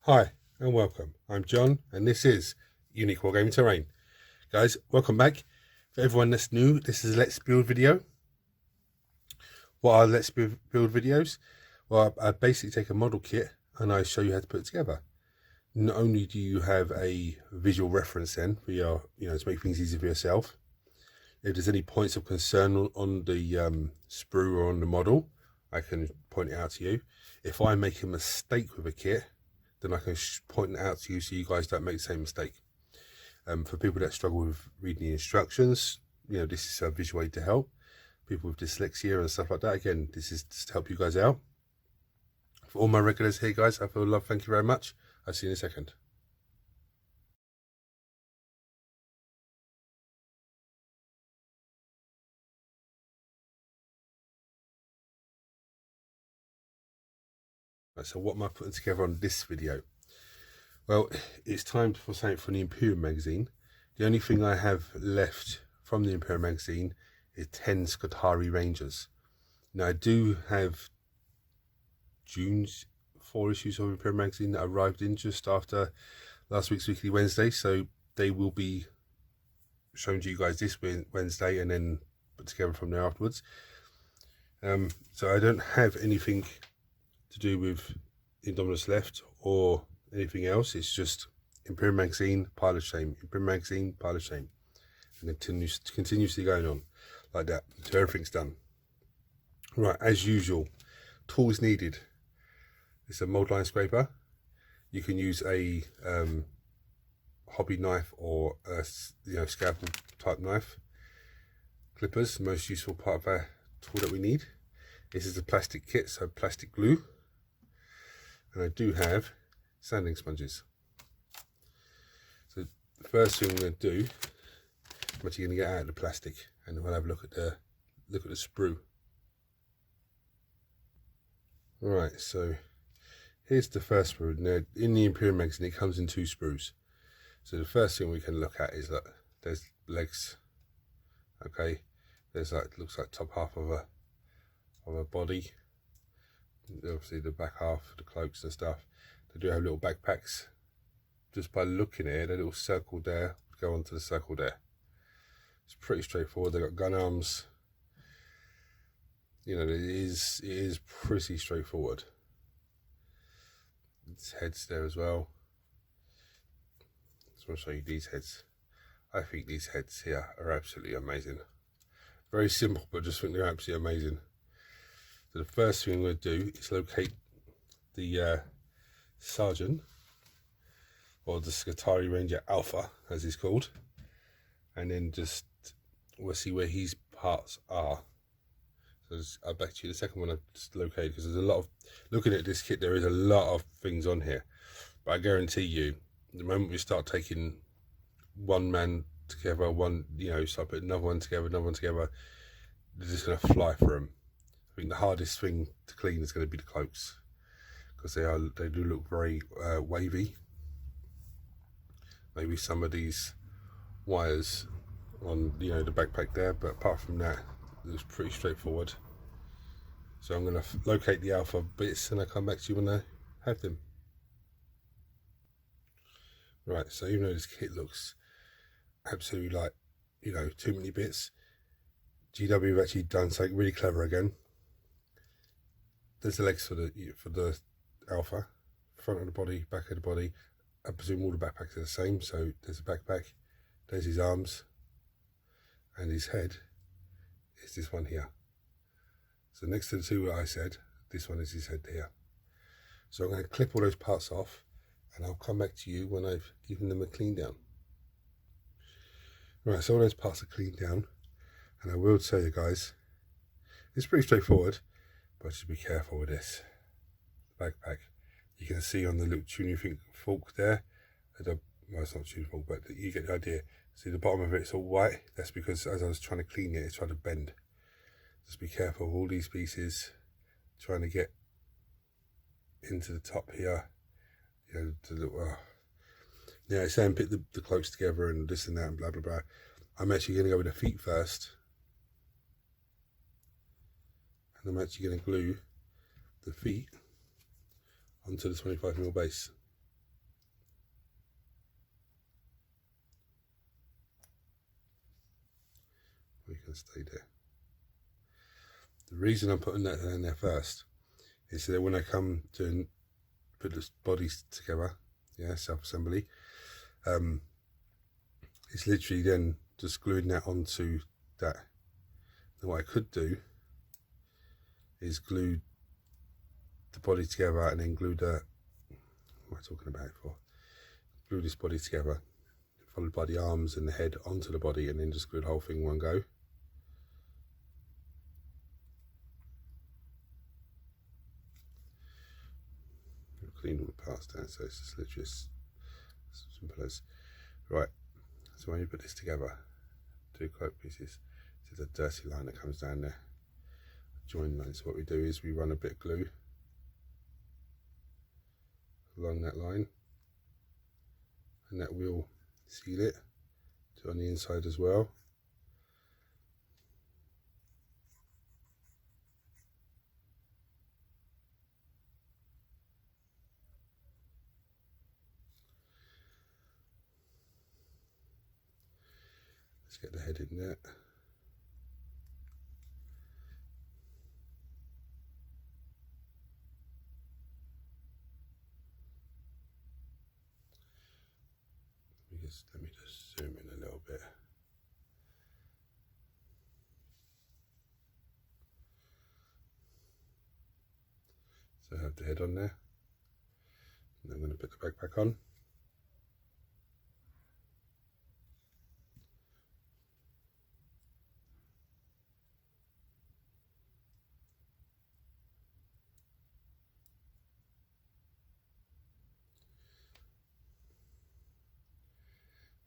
Hi and welcome. I'm John and this is Unique Wargaming Terrain. Guys, welcome back. For everyone that's new, this is a Let's Build video. What are Let's Build videos? Well, I basically take a model kit and I show you how to put it together. Not only do you have a visual reference then for your, to make things easy for yourself. If there's any points of concern on the sprue or on the model, I can point it out to you. If I make a mistake with a kit, then I can point it out to you so you guys don't make the same mistake. For people that struggle with reading the instructions, this is a visual aid to help. People with dyslexia and stuff like that, again, this is just to help you guys out. For all my regulars here, guys, I feel love, thank you very much. I'll see you in a second. Right, so what am I putting together on this video? Well, it's time for something from the Imperium magazine. The only thing I have left from the Imperium magazine is 10 Skitarii Rangers. Now I do have June's 4 issues of Imperium magazine that arrived in just after last week's Weekly Wednesday, so they will be shown to you guys this Wednesday and then put together from there afterwards. So I don't have anything to do with Indominus left or anything else. It's just Imperium magazine, pile of shame, Imperium magazine, pile of shame, and continuously going on like that until everything's done. Right, as usual, tools needed. It's a mold line scraper. You can use a hobby knife or a scalpel type knife. Clippers, the most useful part of our tool that we need. This is a plastic kit, so plastic glue, and I do have sanding sponges. So the first thing I'm going to do, I'm actually going to get out of the plastic and we'll have a look at the sprue. Right, so here's the first sprue. Now in the Imperium magazine it comes in 2 sprues. So the first thing we can look at is that there's legs. Okay, there's looks like top half of a body. Obviously the back half, the cloaks and stuff. They do have little backpacks. Just by looking at it, a little circle there would go onto the circle there. It's pretty straightforward. They've got gun arms. It is pretty straightforward. It's heads there as well. Just want to show you these heads. I think these heads here are absolutely amazing. Very simple, but just think they're absolutely amazing. So the first thing I'm going to do is locate the sergeant, or the Skitarii Ranger Alpha as he's called, and then we'll see where his parts are. So I'll back to you the second one I just located, because there's a lot of, looking at this kit, there is a lot of things on here, but I guarantee you the moment we start taking one man together, start putting another one together, they're just going to fly through them. I think the hardest thing to clean is going to be the cloaks, because they do look very wavy. Maybe some of these wires on the backpack there, but apart from that, it looks pretty straightforward. So I'm going to locate the alpha bits and I'll come back to you when I have them. Right, so even though this kit looks absolutely like too many bits, GW have actually done something really clever again. There's the legs for the alpha, front of the body, back of the body. I presume all the backpacks are the same. So there's a backpack, there's his arms, and his head is this one here. So next to the 2 that I said, this one is his head here. So I'm going to clip all those parts off and I'll come back to you when I've given them a clean down. Right, so all those parts are cleaned down, and I will tell you guys, it's pretty straightforward, but just be careful with this backpack. You can see on the little tuning fork there, well, it's not a tuning fork, but you get the idea. See the bottom of it's all white. That's because as I was trying to clean it, it's trying to bend. Just be careful of all these pieces, trying to get into the top here. It's saying put the cloaks together and this and that and blah blah blah. I'm actually going to go with the feet first, and I'm actually going to glue the feet onto the 25mm base. to stay there. The reason I'm putting that in there first is so that when I come to put the bodies together, yeah, self-assembly, it's literally then just gluing that onto that. Now what I could do is glue the body together and then glue the, what am I talking about it for? Glue this body together, followed by the arms and the head onto the body, and then just glue the whole thing in one go. Clean all the parts down, so it's just literally as simple as right. So when you put this together, 2 cloak pieces, see the dirty line that comes down there, join line. So what we do is we run a bit of glue along that line, and that will seal it to on the inside as well. Let's get the head in there. Let me just zoom in a little bit. So I have the head on there, and I'm going to put the backpack on.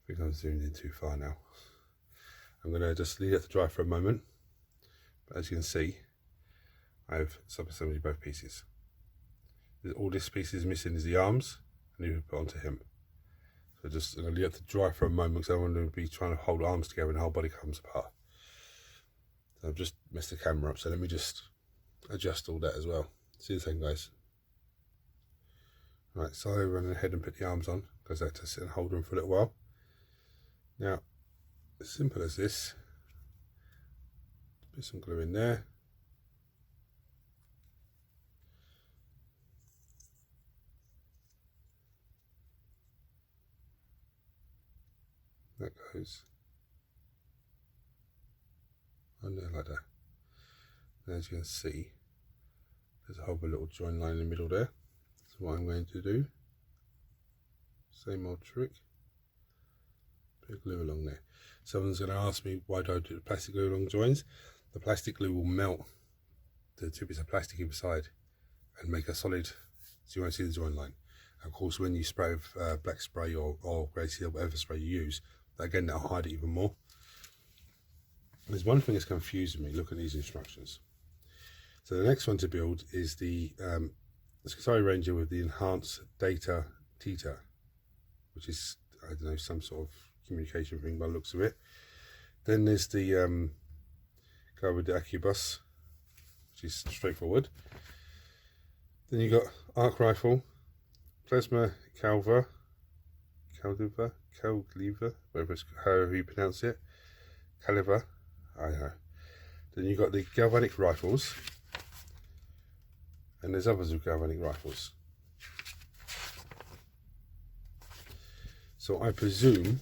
I think I'm zoomed in too far now. I'm going to just leave it to dry for a moment, but as you can see, I've sub-assembled both pieces. All this piece is missing is the arms, and you put onto him. So just I'm going to leave it to dry for a moment because I don't want to be trying to hold arms together and the whole body comes apart. So I've just messed the camera up, so let me just adjust all that as well. See you soon, guys. Right, so I run ahead and put the arms on because I have to sit and hold them for a little while. Now, as simple as this, put some glue in there. That goes on there like that. And as you can see, there's a whole little join line in the middle there. So what I'm going to do, same old trick, put glue along there. Someone's going to ask me why do I do the plastic glue along joins. The plastic glue will melt the 2 bits of plastic inside and make a solid, so you won't see the join line. Of course, when you spray with black spray or grey seal, whatever spray you use, again that'll hide it even more. There's one thing that's confusing me. Look at these instructions. So the next one to build is the Skitarii Ranger with the enhanced data Theta, which is, I don't know, some sort of communication thing by the looks of it. Then there's the guy with the Arquebus, which is straightforward. Then you got arc rifle, plasma calver, however you pronounce it, caliber, I don't know. Then you got the galvanic rifles, and there's others with galvanic rifles. So I presume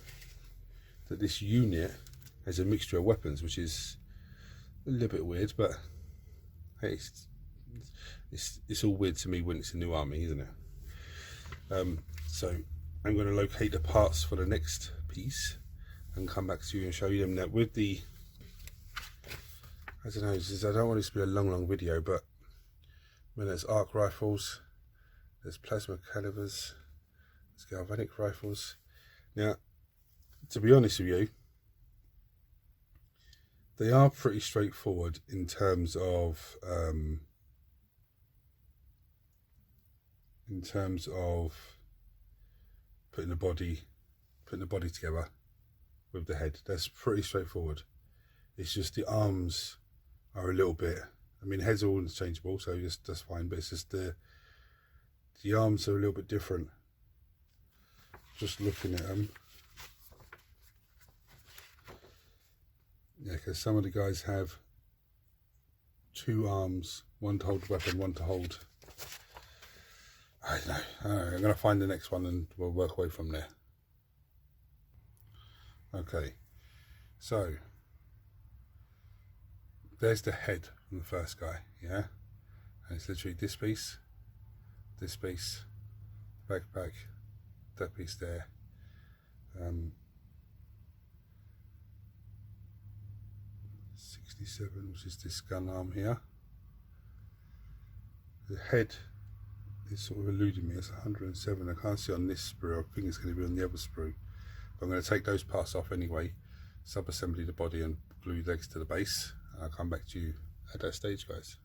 that this unit has a mixture of weapons, which is a little bit weird, but hey, it's all weird to me when it's a new army, isn't it? So I'm going to locate the parts for the next piece and come back to you and show you them. Now with the, I don't know, I don't want this to be a long video, but when there's arc rifles, there's plasma calibers, there's galvanic rifles. Now, to be honest with you, they are pretty straightforward in terms of putting the body together with the head. That's pretty straightforward. It's just the arms are a little bit, I mean, heads are all interchangeable, so that's fine, but it's just the arms are a little bit different. Just looking at them, Yeah, because some of the guys have two arms, one to hold the weapon, one to hold, I don't know. I'm going to find the next one and we'll work away from there. Okay, so there's the head from the first guy, yeah? And it's literally this piece, backpack, that piece there. 67, which is this gun arm here. The head is sort of eluding me. It's 107. I can't see on this sprue. I think it's going to be on the other sprue. But I'm going to take those parts off anyway, sub-assembly the body and glue legs to the base. And I'll come back to you at that stage, guys.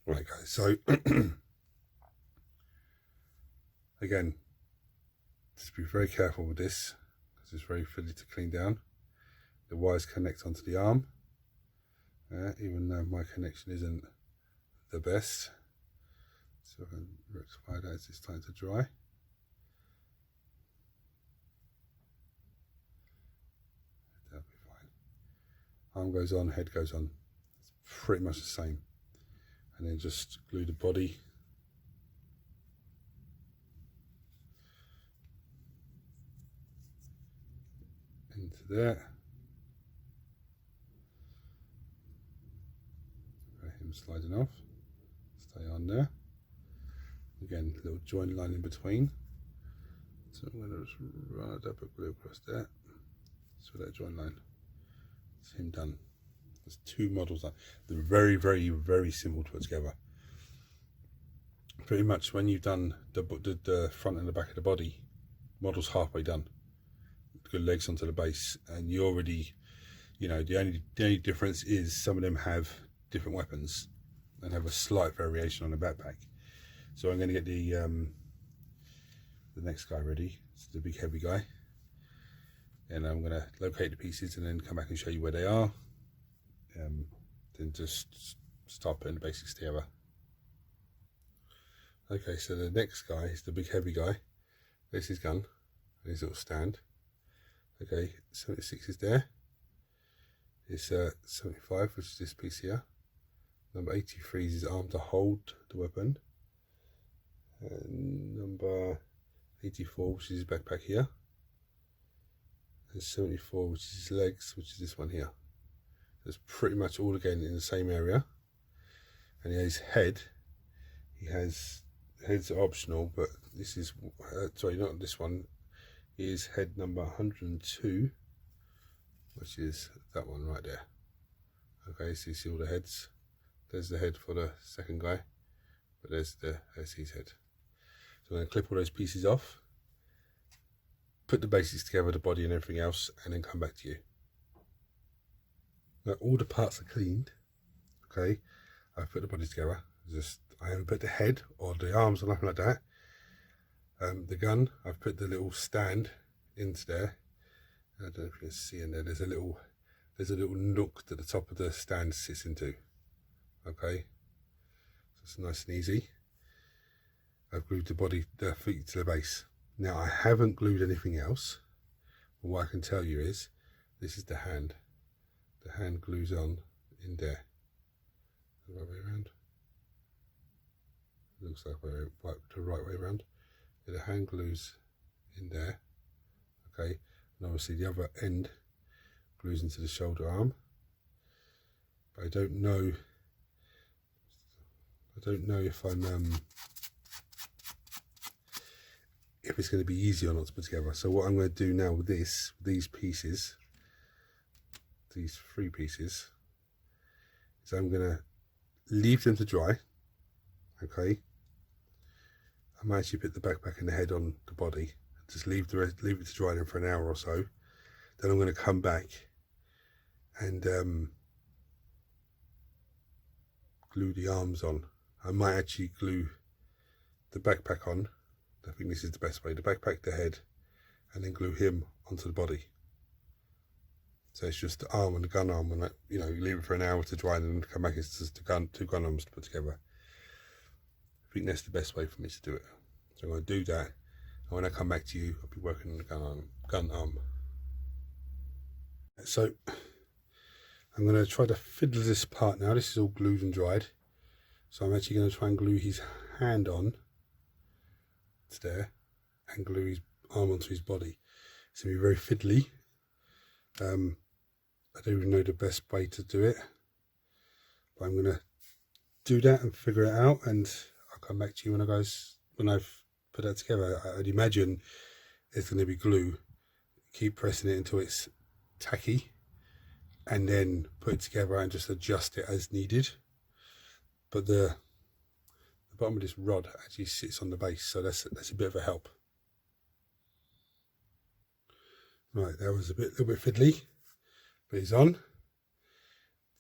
Right, guys. So again, just be very careful with this because it's very fiddly to clean down. The wires connect onto the arm, even though my connection isn't the best. So I can rectify that as it's starting to dry. That'll be fine. Arm goes on, head goes on. It's pretty much the same. And then just glue the body into there. Him sliding off. Stay on there. Again, little joint line in between. So I'm going to just run a double glue across there. So that joint line. It's him done. There's two models. They're very, very, very simple to put together. Pretty much when you've done the front and the back of the body, model's halfway done. Good legs onto the base, and you already, you know, the only difference is some of them have different weapons and have a slight variation on the backpack. So I'm going to get the next guy ready. It's the big heavy guy, and I'm going to locate the pieces and then come back and show you where they are. Then just start putting the basics together. Okay, so the next guy is the big heavy guy. There's his gun and his little stand. Okay, 76 is there. It's 75, which is this piece here. Number 83 is his arm to hold the weapon. And number 84, which is his backpack here. And 74, which is his legs, which is this one here. It's pretty much all again in the same area. And he has his head. Heads are optional, but this is, sorry, not this one. Is head number 102, which is that one right there. Okay, so you see all the heads. There's the head for the second guy, but there's his head. So I'm going to clip all those pieces off, put the basics together, the body and everything else, and then come back to you. Now all the parts are cleaned. Okay, I've put the body together. I haven't put the head or the arms or nothing like that. The gun, I've put the little stand into there. I don't know if you can see in there. There's a little nook that the top of the stand sits into. Okay, so it's nice and easy. I've glued the feet to the base. Now I haven't glued anything else. But what I can tell you is, this is the hand. The hand glues on in there. The right way around. Looks like the right way around. The hand glues in there, okay, and obviously the other end glues into the shoulder arm. But I don't know if if it's going to be easy or not to put together. So what I'm going to do now with these pieces, these three pieces, is I'm going to leave them to dry. Okay. I might actually put the backpack and the head on the body. Just leave it to dry them for an hour or so. Then I'm going to come back and glue the arms on. I might actually glue the backpack on. I think this is the best way. The backpack, the head, and then glue him onto the body. So it's just the arm and the gun arm, and you know, you leave it for an hour to dry, and then come back. It's just two gun arms to put together. I think that's the best way for me to do it. So I'm going to do that, and when I come back to you, I'll be working on the gun arm. So I'm going to try to fiddle this part now. This is all glued and dried. So I'm actually going to try and glue his hand on to there and glue his arm onto his body. It's going to be very fiddly. I don't even know the best way to do it, but I'm going to do that and figure it out, and I'll come back to you when I've put that together. I'd imagine it's going to be glue. Keep pressing it until it's tacky, and then put it together and just adjust it as needed. But the bottom of this rod actually sits on the base, so that's a bit of a help. Right, that was a little bit fiddly, but it's on.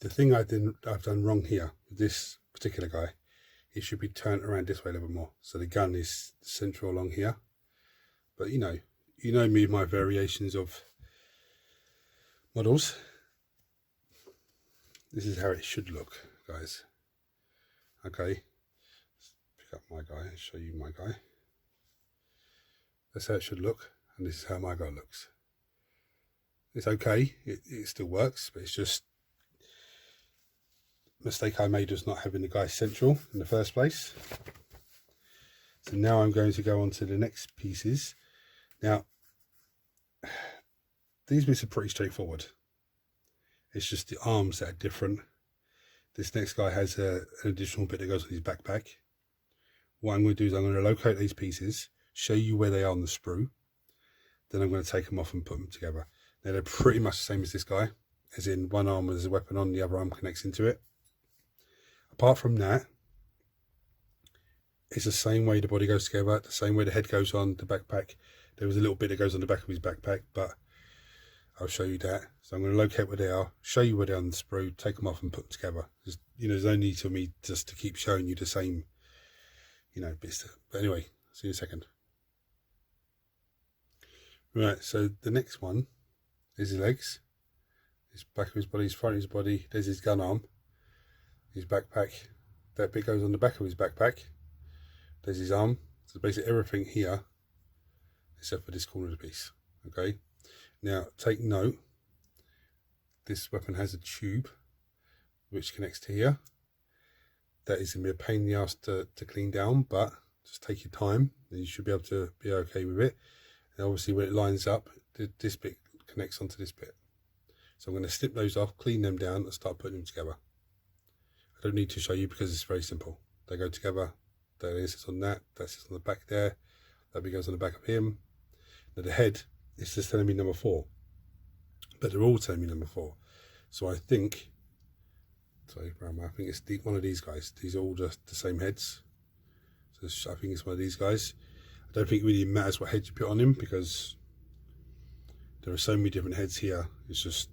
The thing I've done wrong here with this particular guy, it should be turned around this way a little bit more, so the gun is central along here. But you know me, my variations of models. This is how it should look, guys. Okay, let's pick up my guy and show you my guy. That's how it should look, and this is how my guy looks. It's okay, it still works, but it's just a mistake I made was not having the guy central in the first place. So now I'm going to go on to the next pieces. Now, these bits are pretty straightforward. It's just the arms that are different. This next guy has an additional bit that goes on his backpack. What I'm going to do is I'm going to locate these pieces, show you where they are on the sprue. Then I'm going to take them off and put them together. Now they're pretty much the same as this guy, as in one arm has a weapon on, the other arm connects into it. Apart from that, it's the same way the body goes together, the same way the head goes on the backpack. There was a little bit that goes on the back of his backpack, but I'll show you that. So I'm going to locate where they are, show you where they are on the sprue, take them off and put them together. There's no need for me just to keep showing you the same, bits. But anyway, see you in a second. Right, so the next one is his legs, his back of his body, his front of his body. There's his gun arm, his backpack. That bit goes on the back of his backpack. There's his arm. So basically everything here, except for this corner of the piece. Okay. Now take note. This weapon has a tube which connects to here. That is going to be a pain in the ass to clean down, but just take your time, and you should be able to be okay with it. And obviously, when it lines up, this bit connects onto this bit. So I'm going to snip those off, clean them down, and start putting them together. I don't need to show you because it's very simple. They go together. That is on that. That's on the back there. That bit goes on the back of him. Now the head is just telling me number 4, but they're all telling me number 4. So I think, I think it's one of these guys. These are all just the same heads. So I think it's one of these guys. I don't think it really matters what head you put on him because there are so many different heads here. It's just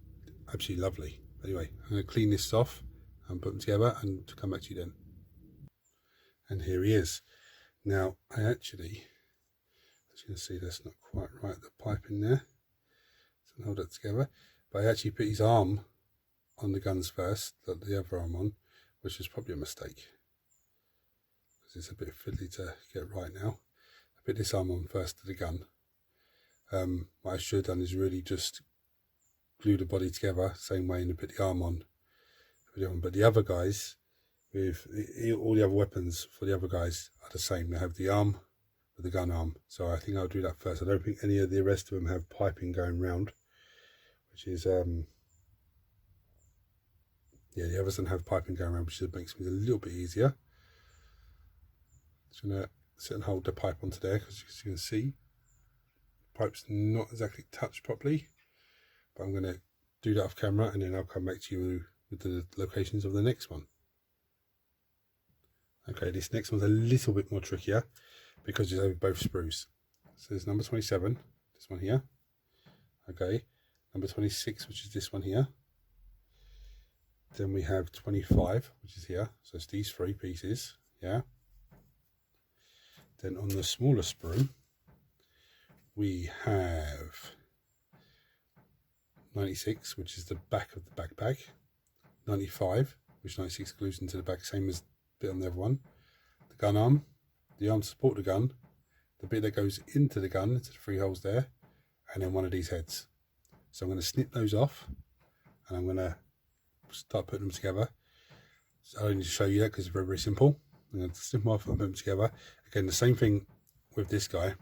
absolutely lovely. Anyway, I'm going to clean this off and put them together and come back to you then. And here he is. Now, I actually, as you can see, that's not quite right, the pipe in there. So hold that together. But I actually put his arm on the guns first, the other arm on, which is probably a mistake. Because it's a bit fiddly to get right now. I put this arm on first to the gun. What I should have done is really just glue the body together, same way, and put the arm on. But the other guys, with all the other weapons for the other guys are the same. They have the arm with the gun arm. So I think I'll do that first. I don't think any of the rest of them have piping going round, which is, yeah, the others don't have piping going around, which makes things a little bit easier. Just going to sit and hold the pipe onto there, because as you can see, the pipe's not exactly touched properly. But I'm going to do that off camera, and then I'll come back to you with the locations of the next one. Okay, this next one's a little bit more trickier, because it's over both sprues. So there's number 27, this one here. Okay, number 26, which is this one here. Then we have 25, which is here. So it's these 3 pieces, yeah. Then on the smaller sprue, we have 96, which is the back of the backpack. 95, which 96 glues into the back, same as the bit on the other one. The gun arm, the arm to support the gun, the bit that goes into the gun, into the 3 holes there, and then one of these heads. So I'm going to snip those off, and I'm going to start putting them together. So I don't need to show you that because it's very, very simple. I'm going to snip them off and put them together. Again, the same thing with this guy.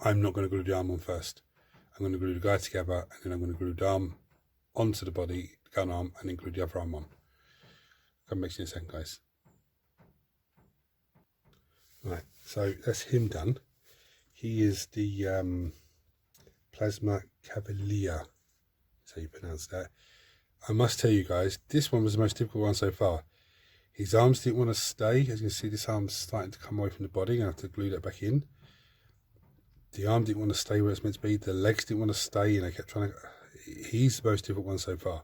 I'm not going to glue the arm on first. I'm going to glue the guy together, and then I'm going to glue the arm onto the body, the gun arm, and then glue the other arm on. Come back to you in a second, guys. Right, so that's him done. He is the Plasma Cavalier, that's how you pronounce that. I must tell you guys, this one was the most difficult one so far. His arms didn't want to stay. As you can see, this arm's starting to come away from the body. I have to glue that back in. The arm didn't want to stay where it's meant to be. The legs didn't want to stay, and I kept trying to... He's the most difficult one so far.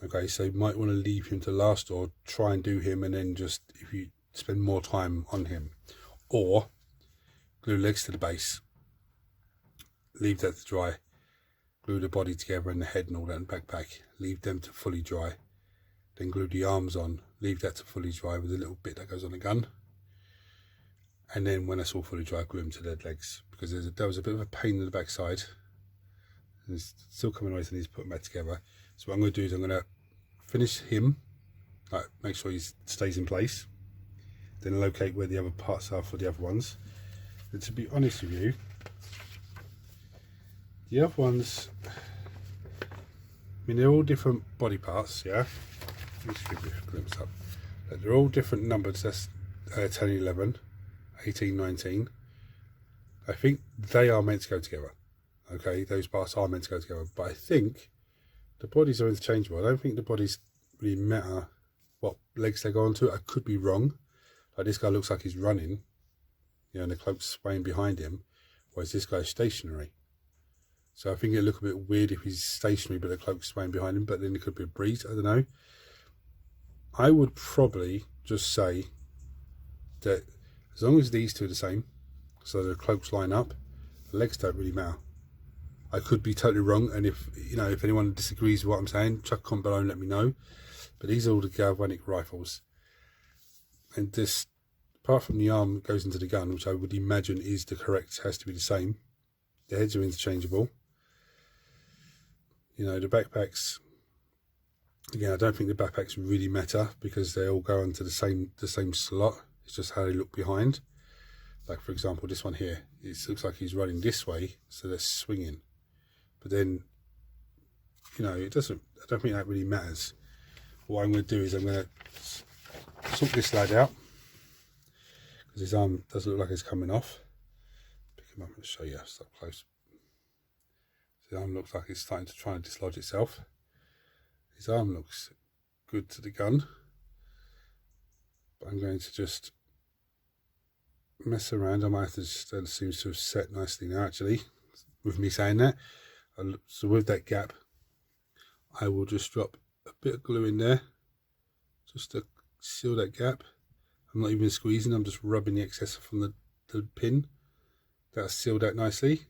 Okay, so you might want to leave him to last, or try and do him, and then just, if you spend more time on him. Or glue legs to the base. Leave that to dry. Glue the body together and the head and all that, and backpack. Leave them to fully dry. Then glue the arms on. Leave that to fully dry with a little bit that goes on the gun. And then when it's all fully dry, glue them to their legs. Because there was a bit of a pain in the backside. And it's still coming away, so I need to put them back together. So what I'm going to do is I'm going to finish him. Like, make sure he stays in place. Then locate where the other parts are for the other ones. And to be honest with you, the other ones, I mean, they're all different body parts, yeah? Let me just give you a glimpse up. They're all different numbers. That's 10, 11, 18, 19. I think they are meant to go together. Okay, those parts are meant to go together. But I think the bodies are interchangeable. I don't think the bodies really matter what legs they go onto. I could be wrong. Like, this guy looks like he's running, you know, and the cloak's swaying behind him, whereas this guy's stationary. So I think it'd look a bit weird if he's stationary but the cloak's swaying behind him, but then it could be a breeze, I don't know. I would probably just say that as long as these two are the same, so the cloaks line up, the legs don't really matter. I could be totally wrong, and if anyone disagrees with what I'm saying, chuck a comment below and let me know. But these are all the galvanic rifles. And this, apart from the arm that goes into the gun, which I would imagine is the correct, has to be the same. The heads are interchangeable. You know, the backpacks, again, I don't think the backpacks really matter because they all go into the same slot. It's just how they look behind. Like, for example, this one here, it looks like he's running this way, so they're swinging. But then, you know, I don't think that really matters. What I'm going to do is I'm going to sort this lad out, because his arm doesn't look like it's coming off. Pick him up and show you up close. The arm looks like it's starting to try and dislodge itself. His arm looks good to the gun, but I'm going to just mess around. I might have to just, that seems to have set nicely now, actually, with me saying that. So with that gap, I will just drop a bit of glue in there just to seal that gap. I'm not even squeezing, I'm just rubbing the excess from the pin. That's sealed out nicely.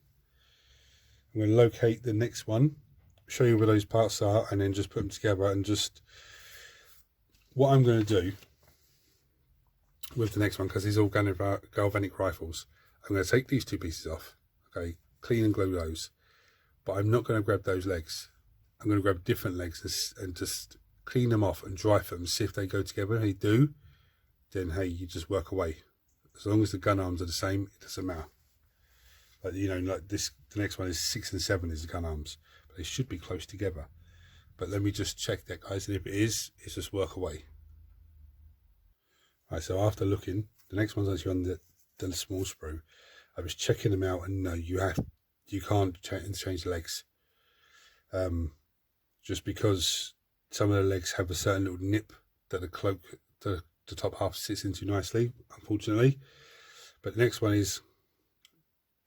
I'm going to locate the next one, show you where those parts are, and then just put them together. And just what I'm going to do with the next one, because these are all galvanic rifles, I'm going to take these two pieces off, okay, clean and glue those, but I'm not going to grab those legs. I'm going to grab different legs and just clean them off and dry for them, see if they go together. If they do, then hey, you just work away. As long as the gun arms are the same, it doesn't matter. Like, you know, like this, the next one is 6 and 7 is the gun arms, but they should be close together. But let me just check that, guys, and if it is, it's just work away. Right, so after looking, the next one's actually on the small sprue. I was checking them out, and no, you can't change the legs. Just because some of the legs have a certain little nip that the cloak, the top half sits into nicely, unfortunately. But the next one is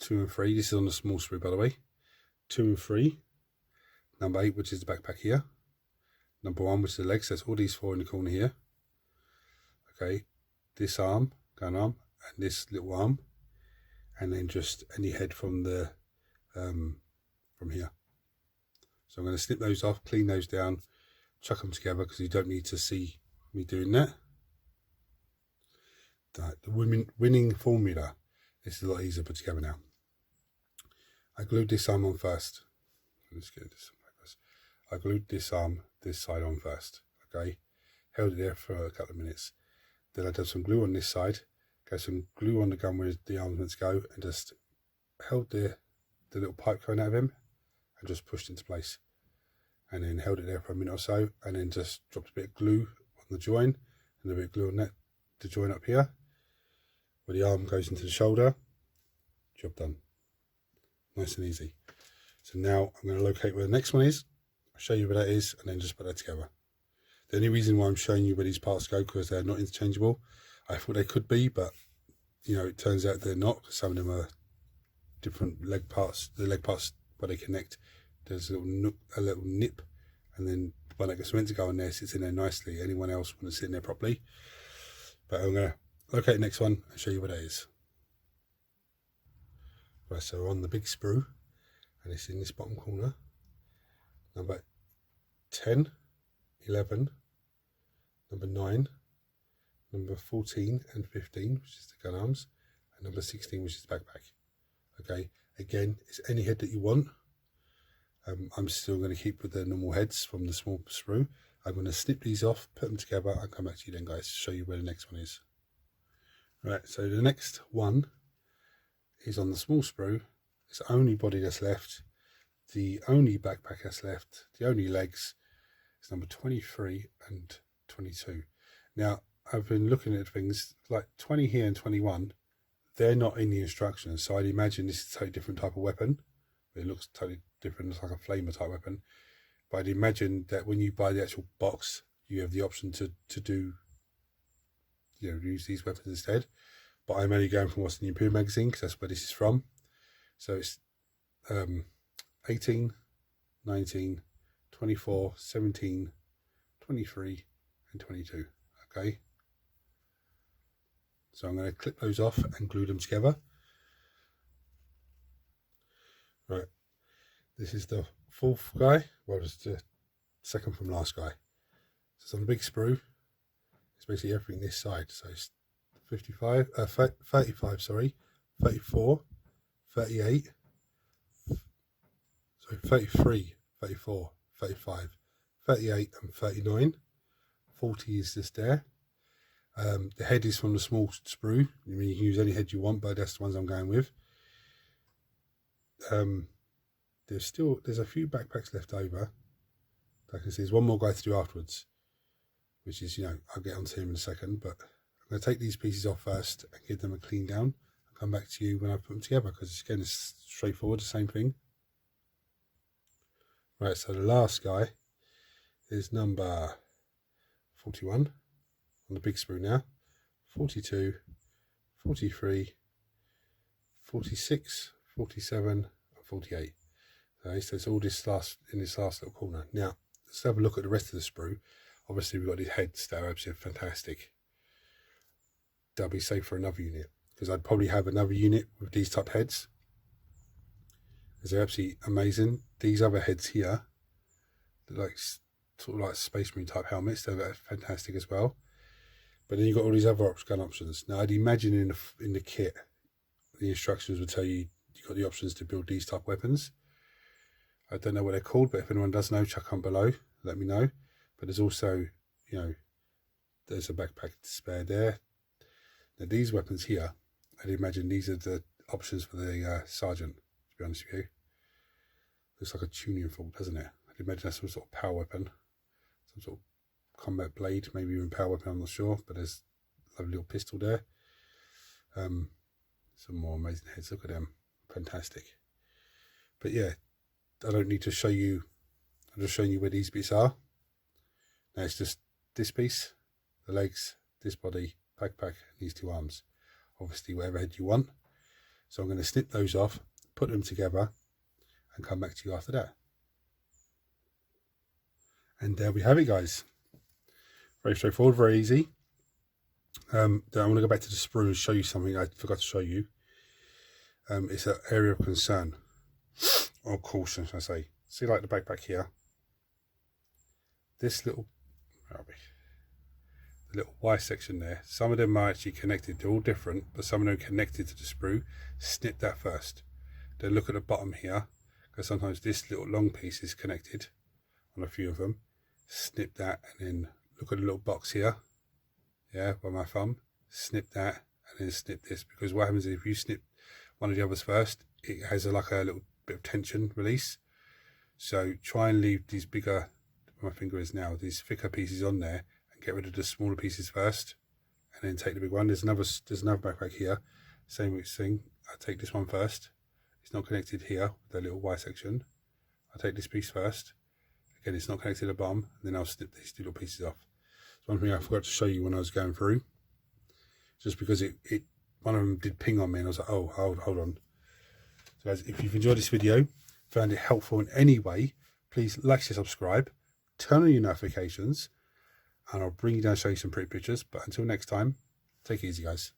2 and 3. This is on the small sprue, by the way. 2 and 3. Number 8, which is the backpack here. Number 1, which is the legs. That's all these 4 in the corner here. Okay, this arm, gun arm, and this little arm, and then just any head from the from here. So I'm going to snip those off, clean those down, chuck them together, because you don't need to see me doing that. The winning formula. This is a lot easier to put together now. I glued this arm on first. Let's get this on first. I glued this arm, this side on first. Okay, held it there for a couple of minutes. Then I did some glue on this side, got some glue on the gun where the arm's meant to go, and just held the little pipe coming out of him and just pushed it into place. And then held it there for a minute or so, and then just dropped a bit of glue on the join and a bit of glue on the join up here where the arm goes into the shoulder. Job done. Nice and easy. So now I'm going to locate where the next one is. I'll show you where that is and then just put that together. The only reason why I'm showing you where these parts go, because they're not interchangeable. I thought they could be, but you know, it turns out they're not, because some of them are different leg parts. The leg parts where they connect, there's a little nip, and then one that gets meant to go in there sits in there nicely. Anyone else want to sit in there properly? But I'm going to locate the next one and show you what that is. Right, so we're on the big sprue, and it's in this bottom corner. Number 10, 11, number 9, number 14 and 15, which is the gun arms, and number 16, which is the backpack. Okay, again, it's any head that you want. I'm still going to keep with the normal heads from the small sprue. I'm going to snip these off, put them together, and come back to you then, guys, to show you where the next one is. Right, so the next one is on the small sprue. It's the only body that's left, the only backpack that's left, the only legs. It's number 23 and 22. Now, I've been looking at things like 20 here and 21. They're not in the instructions, so I'd imagine this is a totally different type of weapon. It looks totally different, it's like a flamer type weapon. But I'd imagine that when you buy the actual box, you have the option to do, you know, use these weapons instead. But I'm only going from what's in the Imperium magazine, because that's where this is from. So it's 18, 19, 24, 17, 23 and 22. Okay, so I'm going to clip those off and glue them together. Right, this is the fourth guy. Well, it's the second from last guy. So it's on the big sprue. It's basically everything this side. So it's 35, sorry, 34, 38, sorry, 33, 34, 35, 38 and 39. 40 is just there. The head is from the small sprue. I mean, you can use any head you want, but that's the ones I'm going with. There's a few backpacks left over. Like I can see, there's one more guy to do afterwards, which is, you know, I'll get onto him in a second, but I'm going to take these pieces off first and give them a clean down. I'll come back to you when I put them together, because again, it's straightforward, the same thing. Right, so the last guy is number 41 on the big sprue now, 42, 43, 46, 47 and 48. Okay, so it's all this in this last little corner. Now let's have a look at the rest of the sprue. Obviously we've got these heads that are absolutely fantastic. They'll be safe for another unit, because I'd probably have another unit with these type heads, because they're absolutely amazing. These other heads here, they're like sort of like Space Marine type helmets. They're fantastic as well. But then you've got all these other gun options. Now I'd imagine in the kit, the instructions would tell you you've got the options to build these type weapons. I don't know what they're called, but if anyone does know, chuck on below, let me know. But there's also, you know, there's a backpack to spare there. Now these weapons here, I'd imagine these are the options for the sergeant, to be honest with you. Looks like a tuning fork, doesn't it? I'd imagine that's some sort of power weapon, some sort of combat blade, maybe even power weapon, I'm not sure, but there's a lovely little pistol there. Some more amazing heads, look at them, fantastic. But yeah, I don't need to show you, I'm just showing you where these bits are. Now it's just this piece, the legs, this body, backpack, and these two arms. Obviously whatever head you want. So I'm going to snip those off, put them together, and come back to you after that. And there we have it, guys. Very straightforward, very easy. Then I want to go back to the sprue and show you something I forgot to show you. It's an area of concern, or caution, should I say. See, like the backpack here. This little, the little Y section there, some of them are actually connected. They're all different, but some of them are connected to the sprue. Snip that first. Then look at the bottom here, because sometimes this little long piece is connected on a few of them. snip that, and then look at the little box here, yeah, by my thumb, snip that, and then snip this, because what happens is if you snip one of the others first, it has like a little bit of tension release. So try and leave these bigger, my finger is now, these thicker pieces on there, and get rid of the smaller pieces first, and then take the big one. There's another backpack here, same thing. I take this one first. It's not connected here, the little Y section. I take this piece first. Again, it's not connected to the bottom, and then I'll snip these two little pieces off. It's one thing I forgot to show you when I was going through, just because one of them did ping on me, and I was like, oh, hold on. So guys, if you've enjoyed this video, found it helpful in any way, please like, share, subscribe, turn on your notifications, and I'll bring you down and show you some pretty pictures. But until next time, take it easy, guys.